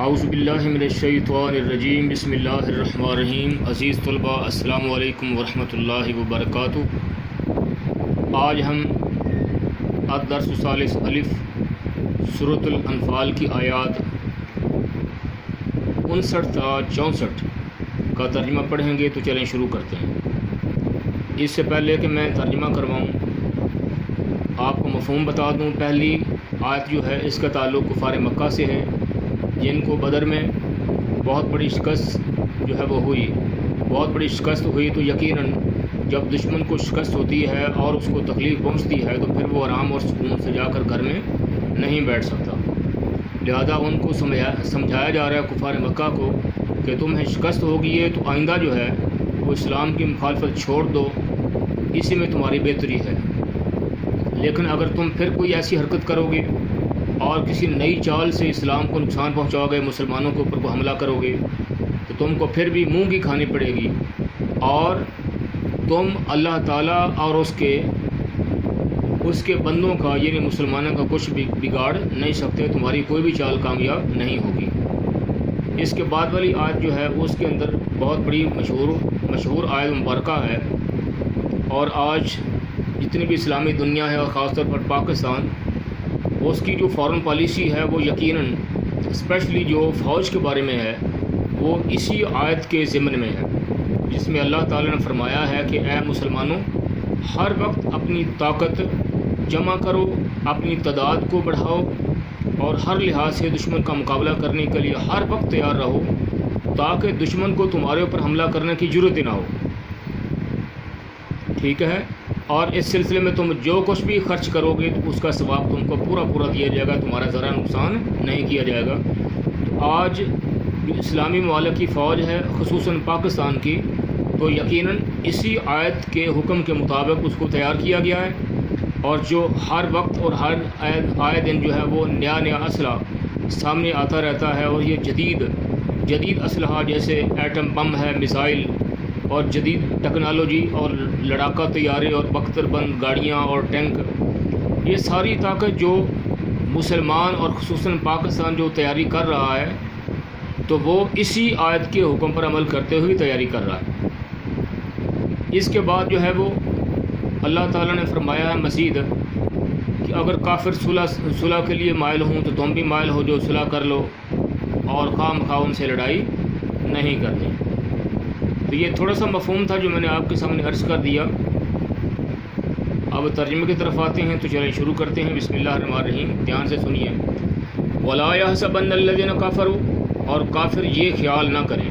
اعوذ باللہ من الشیطان الرجیم بسم اللہ الرحمن الرحیم۔ عزیز طلباء السلام علیکم ورحمۃ اللہ وبرکاتہ۔ آج ہم الدرس الثالث الف سورۃ الانفال کی آیات 59 تا 64 کا ترجمہ پڑھیں گے، تو چلیں شروع کرتے ہیں۔ اس سے پہلے کہ میں ترجمہ کرواؤں، آپ کو مفہوم بتا دوں۔ پہلی آیت جو ہے اس کا تعلق کفار مکہ سے ہے، جن کو بدر میں بہت بڑی شکست جو ہے وہ ہوئی، بہت بڑی شکست ہوئی۔ تو یقیناً جب دشمن کو شکست ہوتی ہے اور اس کو تکلیف پہنچتی ہے تو پھر وہ آرام اور سکون سے جا کر گھر میں نہیں بیٹھ سکتا۔ لہذا ان کو سمجھایا جا رہا ہے کفار مکہ کو کہ تمہیں شکست ہوگی ہے تو آئندہ جو ہے وہ اسلام کی مخالفت چھوڑ دو، اسی میں تمہاری بہتری ہے۔ لیکن اگر تم پھر کوئی ایسی حرکت کرو گے اور کسی نئی چال سے اسلام کو نقصان پہنچاؤ گے، مسلمانوں کے اوپر کو حملہ کرو گے، تو تم کو پھر بھی مونگی کھانی پڑے گی، اور تم اللہ تعالیٰ اور اس کے بندوں کا یعنی مسلمانوں کا کچھ بھی بگاڑ نہیں سکتے، تمہاری کوئی بھی چال کامیاب نہیں ہوگی۔ اس کے بعد والی آیت جو ہے اس کے اندر بہت بڑی مشہور آیت مبارکہ ہے، اور آج جتنی بھی اسلامی دنیا ہے اور خاص طور پر پاکستان، اس کی جو فارن پالیسی ہے وہ یقیناً اسپیشلی جو فوج کے بارے میں ہے وہ اسی آیت کے ضمن میں ہے، جس میں اللہ تعالیٰ نے فرمایا ہے کہ اے مسلمانوں، ہر وقت اپنی طاقت جمع کرو، اپنی تعداد کو بڑھاؤ، اور ہر لحاظ سے دشمن کا مقابلہ کرنے کے لیے ہر وقت تیار رہو، تاکہ دشمن کو تمہارے اوپر حملہ کرنے کی ضرورت ہی نہ ہو۔ ٹھیک ہے، اور اس سلسلے میں تم جو کچھ بھی خرچ کرو گے تو اس کا ثواب تم کو پورا دیا جائے گا، تمہارا ذرا نقصان نہیں کیا جائے گا۔ تو آج جو اسلامی ممالک کی فوج ہے، خصوصاً پاکستان کی، تو یقیناً اسی آیت کے حکم کے مطابق اس کو تیار کیا گیا ہے، اور جو ہر وقت اور ہر آئے دن جو ہے وہ نیا اسلحہ سامنے آتا رہتا ہے، اور یہ جدید اسلحہ جیسے ایٹم بم ہے، میزائل اور جدید ٹیکنالوجی اور لڑاکا طیارے اور بختر بند گاڑیاں اور ٹینک، یہ ساری طاقت جو مسلمان اور خصوصاً پاکستان جو تیاری کر رہا ہے، تو وہ اسی آیت کے حکم پر عمل کرتے ہوئے تیاری کر رہا ہے۔ اس کے بعد جو ہے وہ اللہ تعالیٰ نے فرمایا ہے مزید کہ اگر کافر صلح کے لیے مائل ہوں تو تم بھی مائل ہو جو صلح کر لو، اور خواہ مخواہ ان سے لڑائی نہیں کرنی۔ تو یہ تھوڑا سا مفہوم تھا جو میں نے آپ کے سامنے عرض کر دیا۔ اب ترجمے کی طرف آتے ہیں، تو چلیں شروع کرتے ہیں۔ بسم اللہ الرحمن الرحیم، دھیان سے سنیے۔ وَلَا يَحْسَبَنَّ الَّذِينَ كَفَرُوا، اور کافر یہ خیال نہ کریں،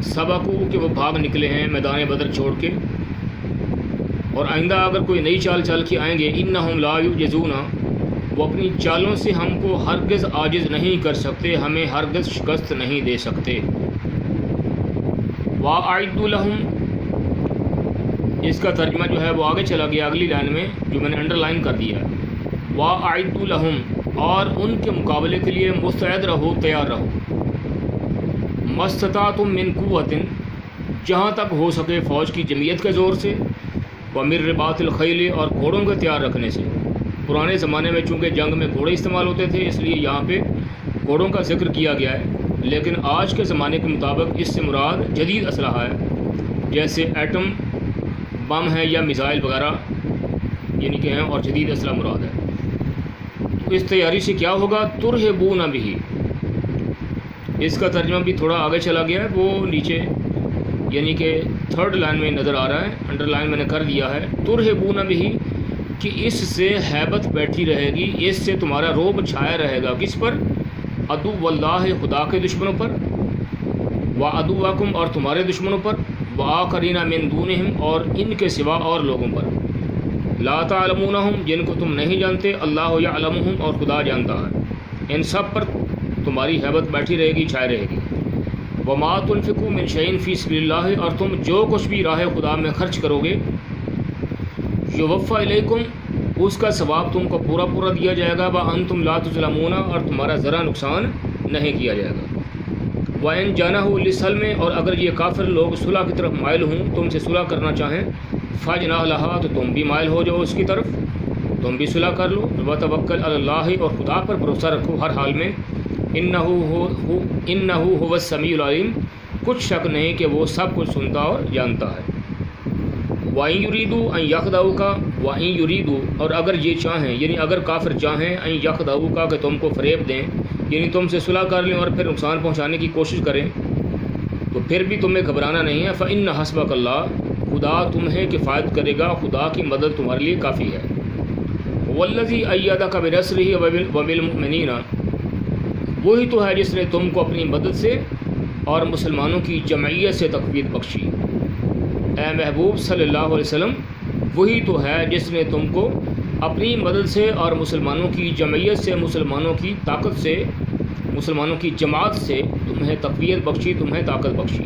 سبقوا کہ وہ بھاگ نکلے ہیں میدان بدر چھوڑ کے، اور آئندہ اگر کوئی نئی چال چل کے آئیں گے، إِنَّهُمْ لَا يُعْجِزُونَ، وہ اپنی چالوں سے ہم کو ہرگز عاجز نہیں کر سکتے، ہمیں ہرگز شکست نہیں دے سکتے۔ وَأَعِدُّوا لَهُمْ، اس کا ترجمہ جو ہے وہ آگے چلا گیا اگلی لائن میں جو میں نے انڈر لائن کر دیا ہے۔ وَأَعِدُّوا لَهُمْ، اور ان کے مقابلے کے لیے مستعد رہو، تیار رہو۔ مَا اسْتَطَعْتُم مِّن قُوَّةٍ، جہاں تک ہو سکے فوج کی جمعیت کے زور سے، وَمِن رِّبَاطِ الْخَيْلِ، اور گھوڑوں کے تیار رکھنے سے۔ پرانے زمانے میں چونکہ جنگ میں گھوڑے استعمال ہوتے تھے، اس لیے یہاں پہ گھوڑوں کا ذکر کیا گیا ہے، لیکن آج کے زمانے کے مطابق اس سے مراد جدید اسلحہ ہے، جیسے ایٹم بم ہے یا میزائل وغیرہ یعنی کہ ہیں، اور جدید اسلحہ مراد ہے۔ تو اس تیاری سے کیا ہوگا؟ ترہبون بہ، اس کا ترجمہ بھی تھوڑا آگے چلا گیا ہے، وہ نیچے یعنی کہ تھرڈ لائن میں نظر آ رہا ہے، انڈر لائن میں نے کر دیا ہے۔ ترہبون بہ، کہ اس سے ہیبت بیٹھی رہے گی، اس سے تمہارا رعب چھایا رہے گا، کس پر؟ عدو اللہ، خدا کے دشمنوں پر، وعدوکم، اور تمہارے دشمنوں پر، وآخرین من دونہم، اور ان کے سوا اور لوگوں پر، لا تعلمونہم، جن کو تم نہیں جانتے، اللہ یعلمہم، اور خدا جانتا ہے، ان سب پر تمہاری ہیبت بیٹھی رہے گی، چھائے رہے گی۔ وما تنفقوا من شیء فی سبیل اللہ، اور تم جو کچھ بھی راہ خدا میں خرچ کرو گے، یوفی الیکم، اس کا ثواب تم کو پورا دیا جائے گا، وانتم لا تظلمون، اور تمہارا ذرا نقصان نہیں کیا جائے گا۔ وَإِن جَنَحُوا لِلسَّلْمِ، اور اگر یہ کافر لوگ صلح کی طرف مائل ہوں، تم سے صلح کرنا چاہیں، فَاجْنَحْ لَهَا، تو تم بھی مائل ہو جاؤ اس کی طرف، تم بھی صلح کر لو۔ وَتَوَکَّلْ عَلَى اللَّهِ، اور خدا پر بھروسہ رکھو ہر حال میں، انہ هو السمیع العلیم، کچھ شک نہیں کہ وہ سب کچھ سنتا اور جانتا ہے۔ وَإِن يُرِيدُوا أَن يَخْدَعُوكَ وَإِن يُرِيدُوا، اور اگر یہ چاہیں یعنی اگر کافر چاہیں أَن يَخْدَعُوكَ کہ تم کو فریب دیں، یعنی تم سے صلح کر لیں اور پھر نقصان پہنچانے کی کوشش کریں، تو پھر بھی تمہیں گھبرانا نہیں ہے۔ فَإِنَّ حَسْبَكَ اللَّهُ، خدا تمہیں کفایت کرے گا، خدا کی مدد تمہارے لیے کافی ہے۔ وَالَّذِي أَيَّدَكَ بِنَصْرِهِ وَبِالْمُؤْمِنِينَ، وہی تو ہے جس نے تم کو اپنی مدد سے اور مسلمانوں کی جمعیت سے تقویت بخشی۔ اے محبوب صلی اللہ علیہ وسلم، وہی تو ہے جس نے تم کو اپنی مدد سے اور مسلمانوں کی جمعیت سے، مسلمانوں کی طاقت سے، مسلمانوں کی جماعت سے تمہیں تقویت بخشی، تمہیں طاقت بخشی۔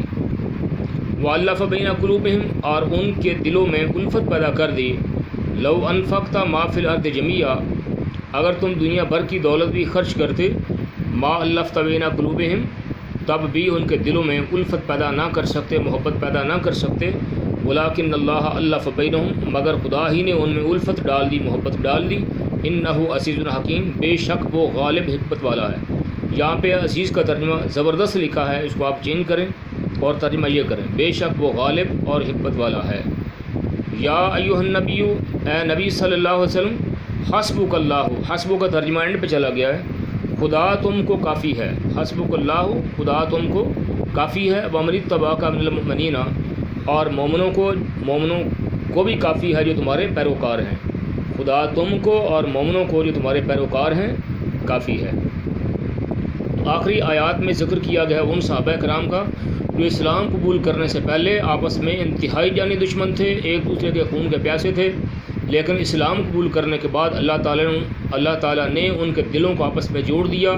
وَأَلَّفَ بَيْنَ قُلُوبِهِمْ، اور ان کے دلوں میں الفت پیدا کر دی۔ لَوْ أَنفَقْتَ مَا فِي الْأَرْضِ جَمِيعًا، اگر تم دنیا بھر کی دولت بھی خرچ کرتے، مَا أَلَّفْتَ بَيْنَ قُلُوبِهِمْ، تب بھی ان کے دلوں میں الفت پیدا نہ کر سکتے، محبت پیدا نہ کر سکتے۔ وَلَٰكِنَّ اللَّهَ أَلَّفَ بَيْنَهُمْ، مگر خدا ہی نے ان میں الفت ڈال دی، محبت ڈال دی۔ إِنَّهُ عزیز حکیم، بے شک وہ غالب حکمت والا ہے۔ یہاں پہ عزیز کا ترجمہ زبردست لکھا ہے، اس کو آپ چینج کریں اور ترجمہ یہ کریں، بے شک وہ غالب اور حکمت والا ہے۔ یا ایھا النبی، اے نبی صلی اللہ علیہ وسلم، حسبک اللہ، حسبک کا ترجمہ اینڈ پہ چلا گیا ہے، خدا تم کو کافی ہے۔ حسبک اللہ، خدا تم کو کافی ہے۔ وَمَنِ اتَّبَعَكَ مِنَ الْمُؤْمِنِينَ، اور مومنوں کو بھی کافی ہے جو تمہارے پیروکار ہیں۔ خدا تم کو اور مومنوں کو جو تمہارے پیروکار ہیں کافی ہے۔ آخری آیات میں ذکر کیا گیا ان صحابہ کرام کا جو اسلام قبول کرنے سے پہلے آپس میں انتہائی جانی دشمن تھے، ایک دوسرے کے خون کے پیاسے تھے، لیکن اسلام قبول کرنے کے بعد اللہ تعالیٰ نے ان کے دلوں کو آپس میں جوڑ دیا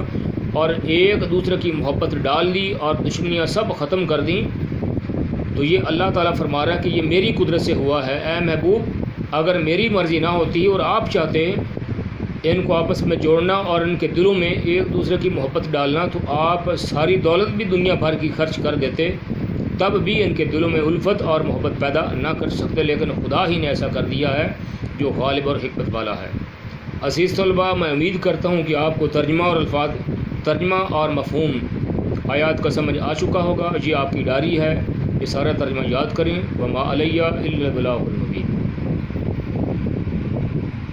اور ایک دوسرے کی محبت ڈال دی اور دشمنیاں سب ختم کر دیں۔ تو یہ اللہ تعالیٰ فرما رہا ہے کہ یہ میری قدرت سے ہوا ہے۔ اے محبوب، اگر میری مرضی نہ ہوتی اور آپ چاہتے ان کو آپس میں جوڑنا اور ان کے دلوں میں ایک دوسرے کی محبت ڈالنا، تو آپ ساری دولت بھی دنیا بھر کی خرچ کر دیتے، تب بھی ان کے دلوں میں الفت اور محبت پیدا نہ کر سکتے، لیکن خدا ہی نے ایسا کر دیا ہے جو غالب اور حکمت والا ہے۔ عزیز طلباء، میں امید کرتا ہوں کہ آپ کو ترجمہ اور مفہوم آیات کا سمجھ آ چکا ہوگا۔ یہ آپ کی ڈائری ہے، یہ سارا ترجمہ یاد کریں۔ وما علیہ الا البلاغ۔